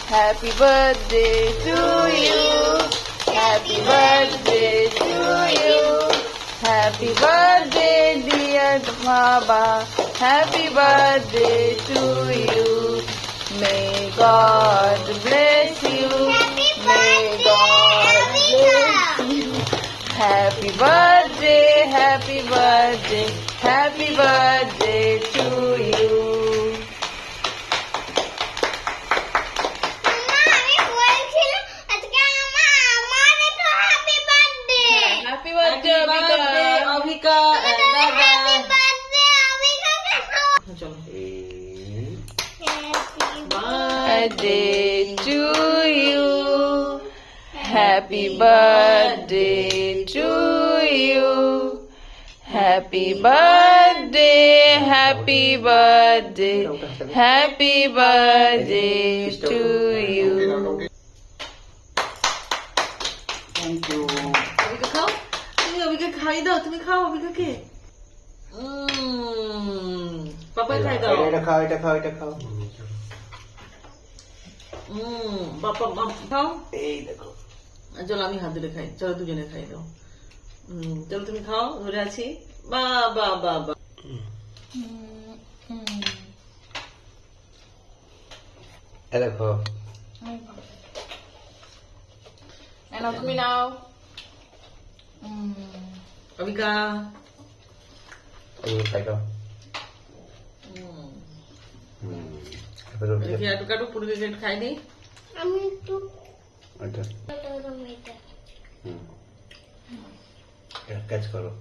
Happy birthday to you. Happy birthday to you. Happy birthday dear Baba. Happy birthday to you. May God bless you. May God bless you. Happy birthday, happy birthday, happy birthday to you. Happy birthday, Avika and Dada. Birthday to you. Happy birthday to you. Happy birthday, happy birthday, happy birthday to you. Thank you. Abhika খাও, তুমি অভিকা খাই দাও, তুমি খাও অভিকাকে। পাপাই খাই দাও। এটা খাও, এটা খাও, এটা খাও। পাপা খাও। এই দেখো। চলো আমি হাত ধরে খাই, চলো দুজনে খাই দাও। চলো তুমি খাও, ধরে আছি। বা বা বা বা। এই দেখো। নাও তুমি নাও। অভিকা। এই দেখো। দেখি একটু কাটু, পুরো একটু খাই নি। আমি একটু আচ্ছা। ক্যাচ করো।